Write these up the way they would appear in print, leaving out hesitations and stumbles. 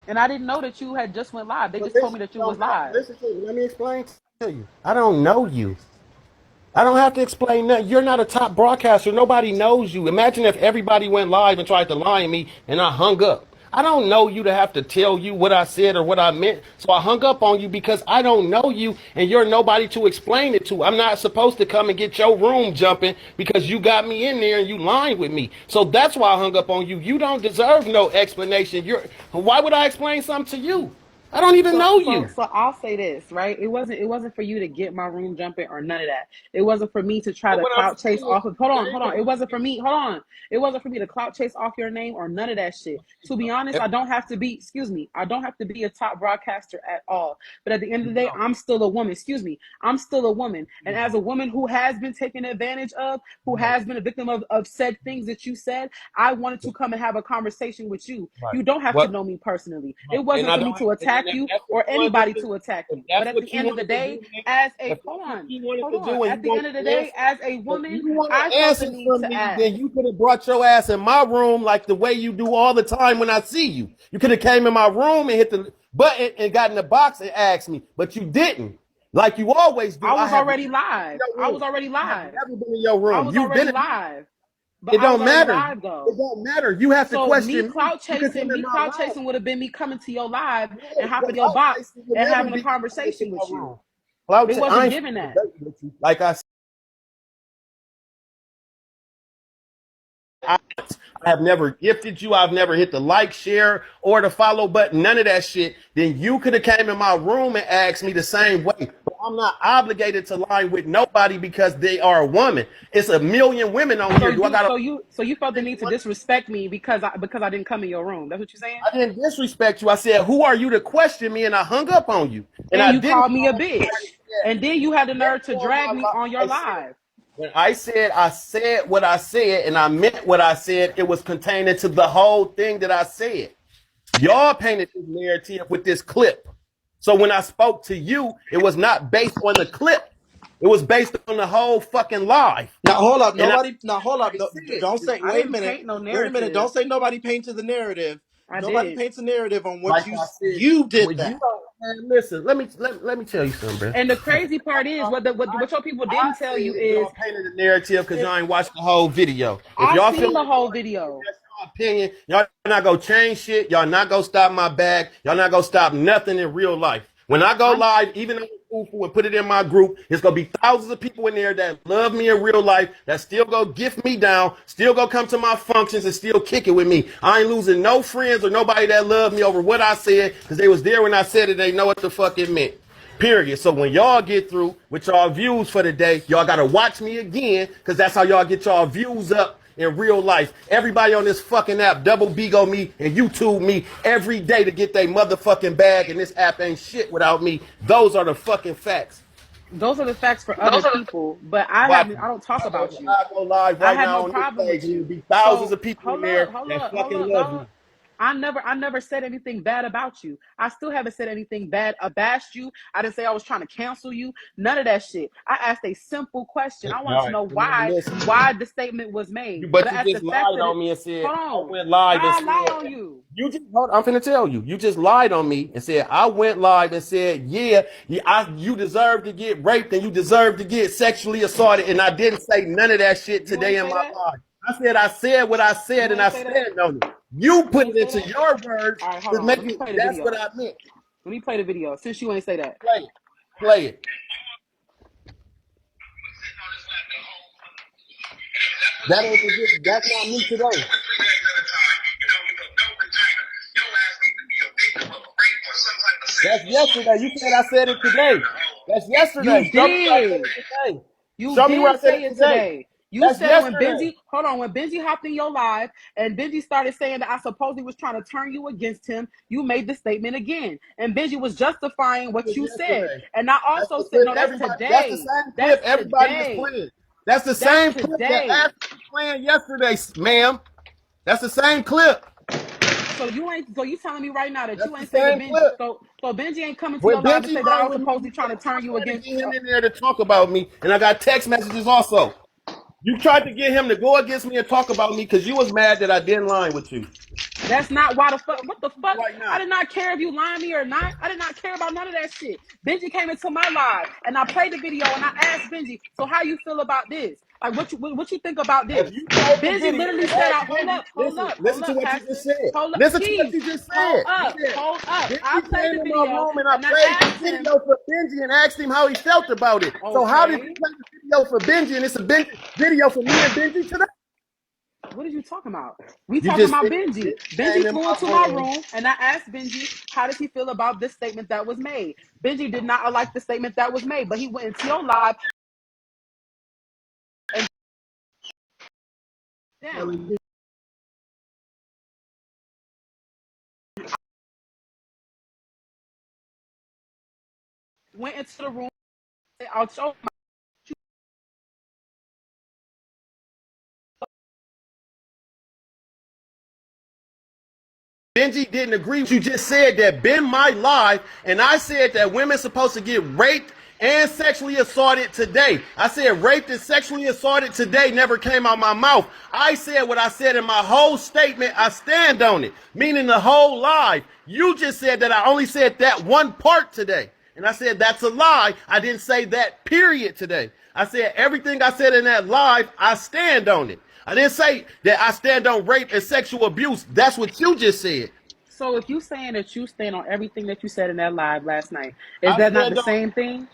And I didn't know that you had just went live. They But just told me listen, that you was live. listen to me. Let me explain to you. I don't know you. I don't have to explain that. You're not a top broadcaster. Nobody knows you. Imagine if everybody went live and tried to lie on me and I hung up. I don't know you to have to tell you what I said or what I meant. So I hung up on you because I don't know you and you're nobody to explain it to. I'm not supposed to come and get your room jumping because you got me in there and you lying with me. So that's why I hung up on you. You don't deserve no explanation. Why would I explain something to you? I don't even So know so you. so I'll say this, right? It wasn't for you to get my room jumping or none of that. It wasn't for me to try But to what I'm clout chase saying, off of hold on. is, It wasn't for me. Hold on. It wasn't for me to clout chase off your name or none of that shit. To be honest, I don't have to be, excuse me, I don't have to be a top broadcaster at all. But at the end of the day, I'm still a woman. Excuse me. I'm still a woman. And as a woman who has been taken advantage of, who right, has been a victim of said things that you said, I wanted to come and have a conversation with you. right. You don't have to What? know me personally. It And wasn't I for me don't. to And attack if you that's what or you wanted anybody to do, to attack if you. But that's at what the you end of the wanted to day, do, man, as a if that's what you wanted hold to on, do, and at you the want end of the to day, answer, as a if woman, you want I to felt the answer need from to me, ask. then you could have brought your ass in my room like the way you do all the time when I see you. You could have came in my room and hit the button and got in the box and asked me, but you didn't. Like you always do. I I was have never already been live. in your I was room. already I have live. never been in your I room. was You've been already in mine. live. But It I was don't already matter. live It though. don't matter. You have to So me question me. clout You can come chasing, in me my clout life. chasing would have been me coming to your live and No, hopping what your cloud box chasing would and never having a be coming to conversation my with you. room. Cloud It I wasn't ain't given finna that. debate with you. Like I said, I have never gifted you. I've never hit the like, share, or the follow button. None of that shit. Then you could have came in my room and asked me the same way. But I'm not obligated to line with nobody because they are a woman. It's a million women on So here. Do I you, got to? so you, so you felt the need to disrespect me because I didn't come in your room. That's what you're saying. I didn't disrespect you. I said, "Who are you to question me?" And I hung up on you. And And I you didn't called me a call bitch. somebody that. And then you had the nerve to Therefore, drag me on your I said, live. when I said what I said, and I meant what I said, it was contained to the whole thing that I said. Y'all painted this narrative with this clip. So when I spoke to you, it was not based on the clip. It was based on the whole fucking live. Now hold up, And nobody. Now hold up. I No, said, don't say. I Wait a didn't minute. paint no Wait a minute. narrative. Don't say nobody painted the narrative. I Nobody did. paints a narrative on what like I said, you did well, you that. don't, man, listen, let me tell you something, bro. And the crazy part is what your people I didn't tell said you is y'all painted a narrative because y'all ain't watched the whole video. If I y'all feel seen the like whole y'all agree, video. that's your opinion. Y'all not gonna change shit. Y'all not gonna stop my bag. Y'all not gonna stop nothing in real life. When I go I'm live, even though it's and put it in my group, it's gonna be thousands of people in there that love me in real life, that still go gift me down, still go come to my functions and still kick it with me. I ain't losing no friends or nobody that love me over what I said because they was there when I said it. They know what the fuck it meant. Period. So when y'all get through with y'all views for the day, y'all gotta watch me again, because that's how y'all get y'all views up in real life. Everybody on this fucking app double bigo me and YouTube me every day to get their motherfucking bag, and this app ain't shit without me. Those are the fucking facts. Those are the facts for other people, but Watch I don't talk about you. I go live I right had no now on this problem page, with and there'll you. be thousands So of people in there that fucking love me. dog. I never said anything bad about you. I still haven't said anything bad about you. I didn't say I was trying to cancel you. None of that shit. I asked a simple question. I wanted All to right, know well, now listen. why the statement was made. But But you as the just fact lied that it, on me and said hold I on, went live and how I said lie on you? you just hold. I'm finna tell you. You just lied on me and said I went live and said you deserve to get raped and you deserve to get sexually assaulted, and I didn't say none of that shit You ain't today in say my that. live. I said what I said You and I ain't say that. stand on it. You You put ain't it say into that. your words All right, hold to on. make Let me it. play the That's what video. I meant. Let me play the video since you ain't say that. Play it. Play it. That ain't position. That's not me today. That's yesterday. You said I said it today. That's You yesterday. Show me where I said did. it today. You Show me where I did said say it it today. today. You That's said when yesterday. Benji, hold on, when Benji hopped in your live and Benji started saying that I supposedly was trying to turn you against him, you made the statement again. And Benji was justifying That what was you said. yesterday. And I That's also the said, clip no, that's everybody, that's the today. same clip That's everybody was today. playing. That's the That's same clip that today. Ashley was playing yesterday, ma'am. That's the same clip. So you telling me right now that That's you the ain't say to same Benji, clip. so Benji ain't coming to When your live and Benji say that I run was with me, supposedly trying to I turn you tried to against get him in there to talk about me, and I got text messages also. You tried to get him to go against me and talk about me because you was mad that I didn't line with you. That's not why the fuck. What the fuck? Why I not? did not care if you lying me or not. I did not care about none of that shit. Benji came into my live and I played the video and I asked Benji, so how you feel about this? Like what you think about If this? you played the Benji video literally and said, asked "I hold Benji, up, hold listen, up, hold listen to up, what you Pastor, just said. hold up, Listen to what Keys, you just hold said. You up, said, hold up." I Benji played came the in my video room and I and I played the asked him, video for Benji and asked him how he felt about it. So how did you "Okay, play the video for Benji and it's a Benji video for me and Benji today? what are you talking about? We You talking just about said Benji. Benji came Benji in flew into my my room. room and I asked Benji, how does he feel about this statement that was made? Benji did not like the statement that was made, but he went into your live and down. Went into the room. I'll show my Benji didn't agree. You just said that been my life, and I said that women supposed to get raped and sexually assaulted today. I said raped and sexually assaulted today never came out my mouth. I said what I said in my whole statement. I stand on it, meaning the whole life. You just said that I only said that one part today. And I said, that's a lie. I didn't say that period today. I said everything I said in that live, I stand on it. I didn't say that I stand on rape and sexual abuse. That's what you just said. So if you saying that you stand on everything that you said in that live last night, is I that not the stand on. same thing?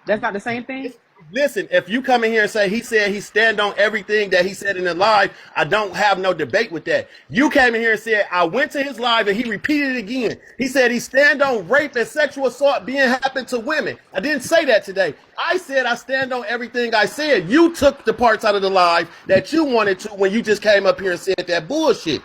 That's not the same thing? Listen, if you come in here and say he said he stand on everything that he said in the live, I don't have no debate with that. You came in here and said I went to his live and he repeated it again. He said he stand on rape and sexual assault being happened to women. I didn't say that today. I said I stand on everything I said. You took the parts out of the live that you wanted to when you just came up here and said that bullshit.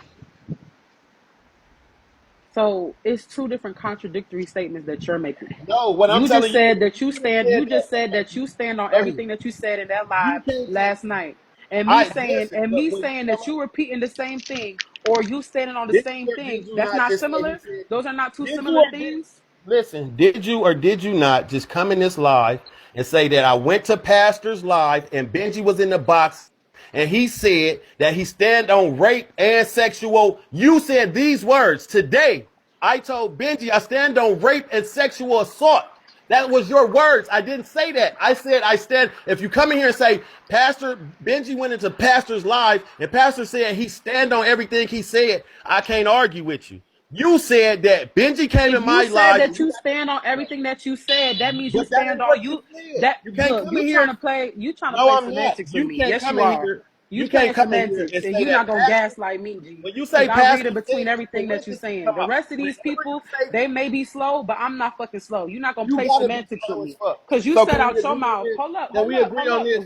So it's two different contradictory statements that you're making. No, what I'm You just telling you said is that you you just stand. said You just said that. that you stand on No, everything that you said in that you live can't take. last night, and me I saying listen, but when you that come up, you repeating the same thing, or you standing on the did same you or thing. did you That's not not just say he similar. said? Those are not two Did you similar or did things. listen? Did you or did you not just come in this live and say that I went to Pastor's live and Benji was in the box and he said that he stand on rape and sexual? You said these words today. I told Benji I stand on rape and sexual assault. That was your words. I didn't say that. I said I stand. If you come in here and say Pastor Benji went into Pastor's live and Pastor said he stand on everything he said, I can't argue with you. You said that Benji came If in you my said live. that you stand on everything that you said, that means you But that stand ain't on what you you. said. That You can't look, come in here. you trying to No, play I'm not. semantics with You me. can't Yes, come you in are. here. You You can't playing come in here semantics, and and say you're that not gonna Pastor. gaslight me, G. When you Because say I read Pastor in said, between everything that you're parentheses saying. The come up. rest of these Whenever you people, say they may be slow, but I'm not fucking slow. You're not gonna you play gotta be semantics with slow as me. fuck. Cause you So said can we out your agree on mouth, this? hold up, Can hold we up, agree hold on up. this?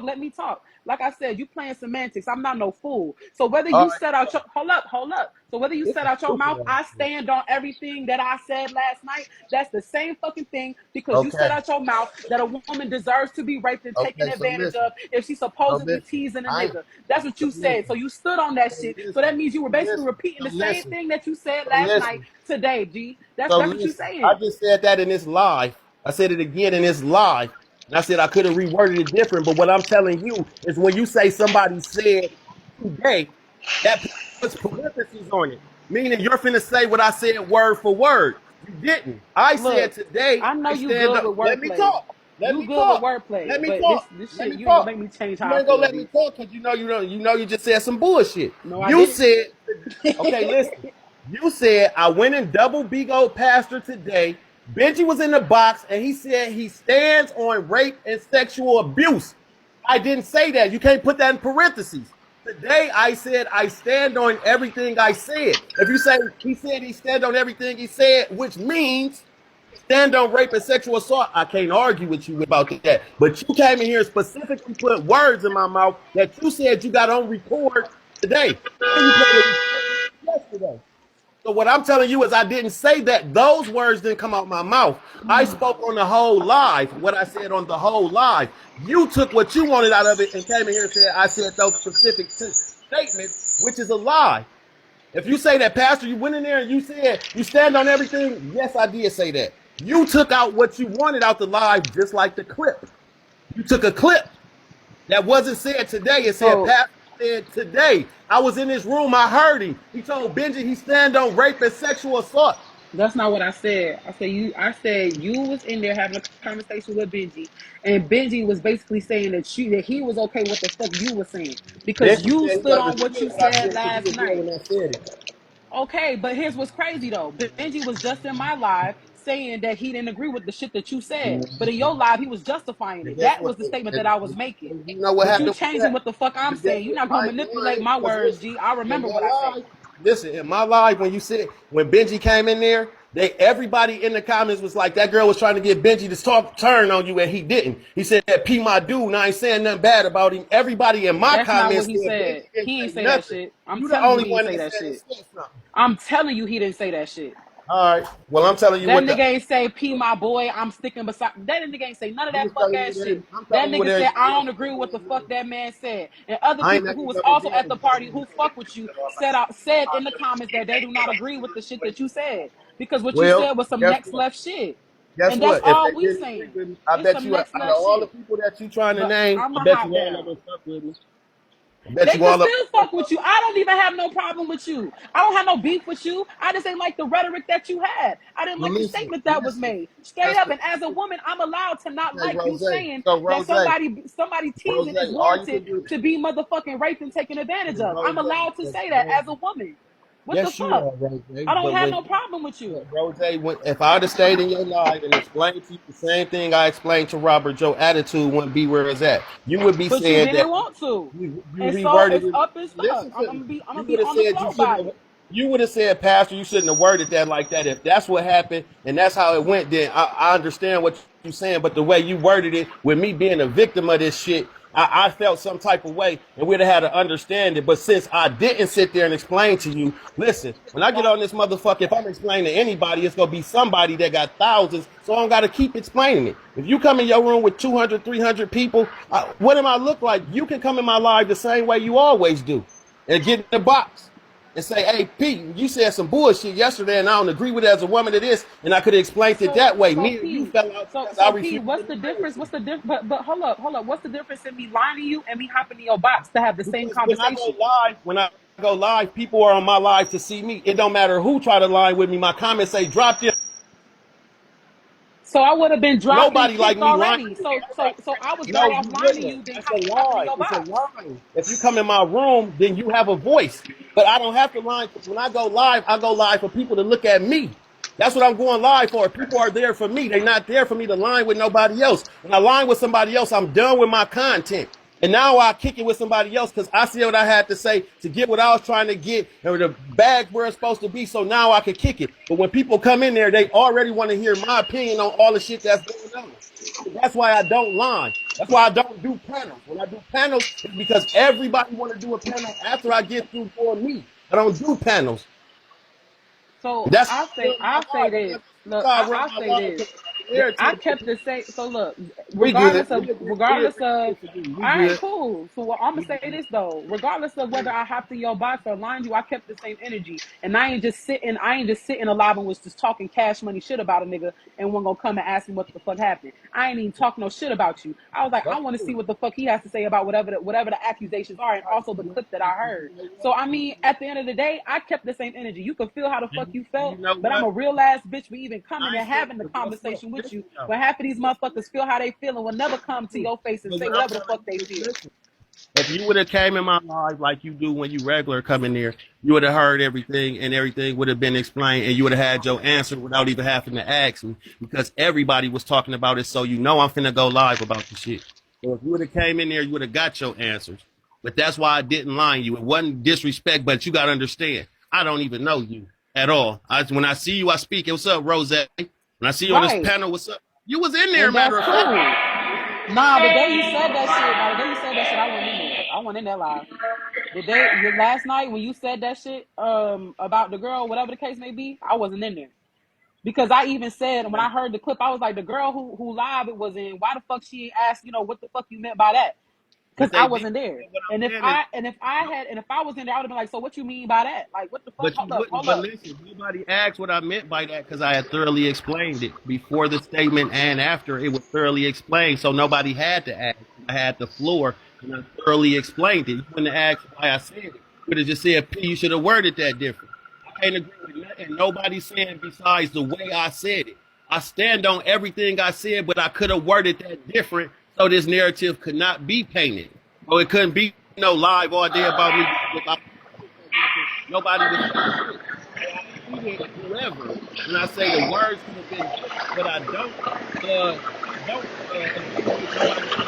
Let me talk. Like I said, you playing semantics. I'm not no fool. So whether All you right. said out your hold up. So whether you This said is out your stupid. mouth, I stand on everything that I said last night. That's the same fucking thing because you said Okay. out your mouth that a woman deserves to be raped and taken Okay. So advantage listen. of if she's So supposedly listen. teasing a I. nigga. That's what So you said. So listen. you stood on that So shit. So that listen. means you were So basically listen. repeating So the same listen. thing that you said So last night listen. today, G. That's So what you listen. I saying. just said that in this live. I said it again in this live. And I said I could have reworded it different. But what I'm telling you is when you say somebody said today, that puts parentheses on it. Meaning you're finna say what I said word for word. You didn't. I said Look, today, I know I you stand good up. with Let me wordplay. talk. Let You me good with talk. wordplay, Let me but talk. this Let shit, me you ain't gonna talk. make me change You how I ain't gonna feel, let me G. talk because you just said some bullshit. No, I You didn't. said, okay, listen. You said I went in double big old pastor today. Benji was in the box and he said he stands on rape and sexual abuse. I didn't say that. You can't put that in parentheses. Today I said I stand on everything I said. If you say he said he stand on everything he said, which means stand on rape and sexual assault, I can't argue with you about that. But you came in here and specifically put words in my mouth that you said you got on record today. And you played a recording yesterday. So what I'm telling you is I didn't say that. Those words didn't come out my mouth. I spoke on the whole live, what I said on the whole live. You took what you wanted out of it and came in here and said I said those specific statements, which is a lie. If you say that, Pastor, you went in there and you said you stand on everything, yes, I did say that. You took out what you wanted out the live, just like the clip. You took a clip that wasn't said today. It said, So Pastor. said today. I was in his room. I heard him. He told Benji he stand on rape and sexual assault. That's not what I said. I said you. I said you was in there having a conversation with Benji, and Benji was basically saying that he was okay with the fuck you were saying because Benji you said he stood on what understood you what I said said because he last was there night. when I said it. Okay, but here's what's crazy though. Benji was just in my live saying that he didn't agree with the shit that you said, but in your live he was justifying And it. guess That what? was the statement that And, I was making. and you know what But you happened with changing that? what the fuck I'm But guess saying. You're what? not I gonna ain't manipulate lying my because words, listen, G. I in remember my what I say. life, listen, in my life, when you said when Benji came in there, everybody in the comments was like that girl was trying to get Benji to turn on you and he didn't. He said that P my dude, and I ain't saying nothing bad about him. Everybody in my That's not what comments he said Benji said. didn't He ain't say say that nothing. shit. I'm You the telling you only he ain't one say that that said he shit. said something. I'm telling you he didn't say that shit. All right. Well, I'm telling you That what nigga the ain't say P my boy, I'm sticking beside that nigga ain't say none of I'm that just fuck telling you ass shit. I'm That telling you what nigga said everybody I else don't agree said with what the going fuck on. that man said. And other I ain't people never who was never also did at the it. party who fuck with you said in the comments that they do not agree with the shit that you said. Because what you Well, said was some guess next what? left shit. Guess And that's what? If all they we didn't agree saying. with me, I It's bet some you out next of left all the shit. people that you trying to But name, I'm I a bet hot you all of down. them fuck with me. I bet They you can all of still them fuck with fuck you. with me. I don't even have no problem with you. I don't have no beef with you. I just ain't like the rhetoric that you had. I didn't Well, like the listen, statement that was listen. made. Straight That's up. the And as a woman, I'm allowed to not okay, like you Rose. saying So that Rose, somebody teasing is All you warranted can do, to be motherfucking raped and taken advantage of. Rose, I'm allowed to say that as a woman. What the yes, you fuck? are, Rose. I don't But have when no problem with you. Rose, if I'd have stayed in your life and explained to you the same thing I explained to Robert, your attitude wouldn't be where it's at. You would be But you saying that didn't want to. you And so reworded it's it. up and stuck. Listen I'm to me. I'm gonna You be would have on the said you flow about shouldn't it. have. You would have said, Pastor, you shouldn't have worded that like that. If that's what happened and that's how it went, then I understand what you're saying. But the way you worded it, with me being a victim of this shit, I felt some type of way and we'd have had to understand it. But since I didn't sit there and explain to you, listen, when I get on this motherfucker, if I'm explaining to anybody, it's going to be somebody that got thousands. So I don't got to keep explaining it. If you come in your room with 200, 300 people, what am I look like? You can come in my live the same way you always do and get in the box and say, hey, Pete, you said some bullshit yesterday and I don't agree with it as a woman to this. And I could have explained it So that way. so Me and you P, fell out because I so P, refused to what's the lie with difference? you. What's the difference? But hold up. What's the difference in me lying to you and me hopping in your box to have the same Because conversation? when I go live, people are on my live to see me. It don't matter who try to lie with me. My comments say drop this. So I would have been dropped and Nobody like kicked me lying. already. So I was No, better off you lying to wouldn't. you than That's a hopping in lie. your It's a box. lie. If you come in my room, then you have a voice. But I don't have to lie. When I go live for people to look at me. That's what I'm going live for. People are there for me. They're not there for me to line with nobody else. When I line with somebody else, I'm done with my content. And now I kick it with somebody else because I see what I had to say to get what I was trying to get and the bag where it's supposed to be. So now I can kick it. But when people come in there, they already want to hear my opinion on all the shit that's going on. That's why I don't line. That's why I don't do panels. When I do panels, it's because everybody want to do a panel after I get through for me. I don't do panels. So That's I how say I run I my say live. this. That's Look, how I run I my say live this. because That I narrative. kept the same. So look, We good. regardless of We regardless agree to of. disagree. We All right, good. cool. So what I'm gonna We say good. this though, regardless of whether I hopped in your box or lined you, I kept the same energy, and I ain't just sitting. I ain't just sitting alive and was just talking cash money shit about a nigga, and one gonna come and ask me what the fuck happened. I ain't even talk no shit about you. I was like, I That's want to see cool. what the fuck he has to say about whatever the accusations are, and also the clip that I heard. So I mean, at the end of the day, I kept the same energy. You can feel how the fuck you And you felt, know but I'm what? a real ass bitch for even coming I ain't and saying, having the but guess what? conversation with you. Listen though. When half of these motherfuckers feel how they feel and will never come to your face and But say what I'm whatever the telling fuck they you is feel. listen. If you would have came in my life like you do when you regular come in there, you would have heard everything and everything would have been explained and you would have had your answer without even having to ask me because everybody was talking about it. So you know I'm finna go live about the shit. So if you would have came in there, you would have got your answers. But that's why I didn't lie to you. It wasn't disrespect, but you gotta understand. I don't even know you at all. When I see you, I speak. Hey, what's up, Rozay? When I see you on this Right. panel, what's up? You was in there, And that's matter of fact. cool. Nah, the day you said that shit, nah, the day you said that shit, I went in there. I went in there live. The last night when you said that shit, about the girl, whatever the case may be, I wasn't in there. Because I even said when I heard the clip, I was like, the girl who live it was in, why the fuck she ain't asked, what the fuck you meant by that? Because But I they did. wasn't there. What I'm And if saying is, I and if I had and if I was in there, I would have been like, so what you mean by that? Like, what the fuck? but you wouldn't. Hold But up. listen, nobody asked what I meant by that because I had thoroughly explained it before the statement and after it was thoroughly explained. So nobody had to ask. I had the floor And I thoroughly explained it. You wouldn't have asked why I said it. You would have just said, P, you should have worded that different. I can't agree with nothing nobody's saying besides the way I said it. I stand on everything I said, but I could have worded that different so this narrative could not be painted. So it couldn't be no live all day about me. Nobody would say shit. So I tweeted whoever, and I say the words could have been different, but I don't agree with nobody saying everything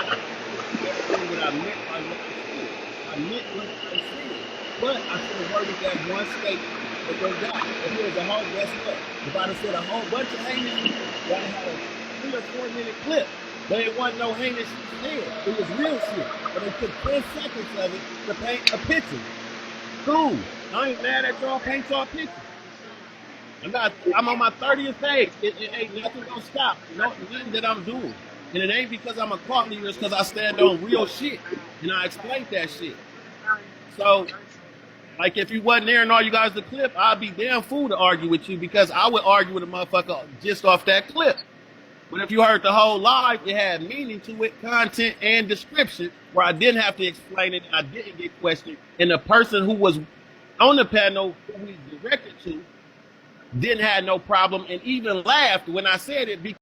that I meant by what I said. I meant what I said. But I should have worded that one statement that they got. If it was a whole, guess what? If I'd have said a whole bunch of heinous shit, I'd have had a 3 or 4 minute clip. But it wasn't no heinous shit said. It was real shit. But they took 10 seconds of it to paint a picture. Cool. I ain't mad at y'all. Paint y'all picture. I'm on my 30th day. It ain't nothing gonna stop. Nothing that I'm doing. And it ain't because I'm a cult leader, it's because I stand on real shit. And I explained that shit. So, like, if you wasn't there and all you guys the clip, I'd be damn fool to argue with you because I would argue with a motherfucker just off that clip. But if you heard the whole live, it had meaning to it, content and description, where I didn't have to explain it, I didn't get questioned, and the person who was on the panel who we directed to didn't have no problem and even laughed when I said it because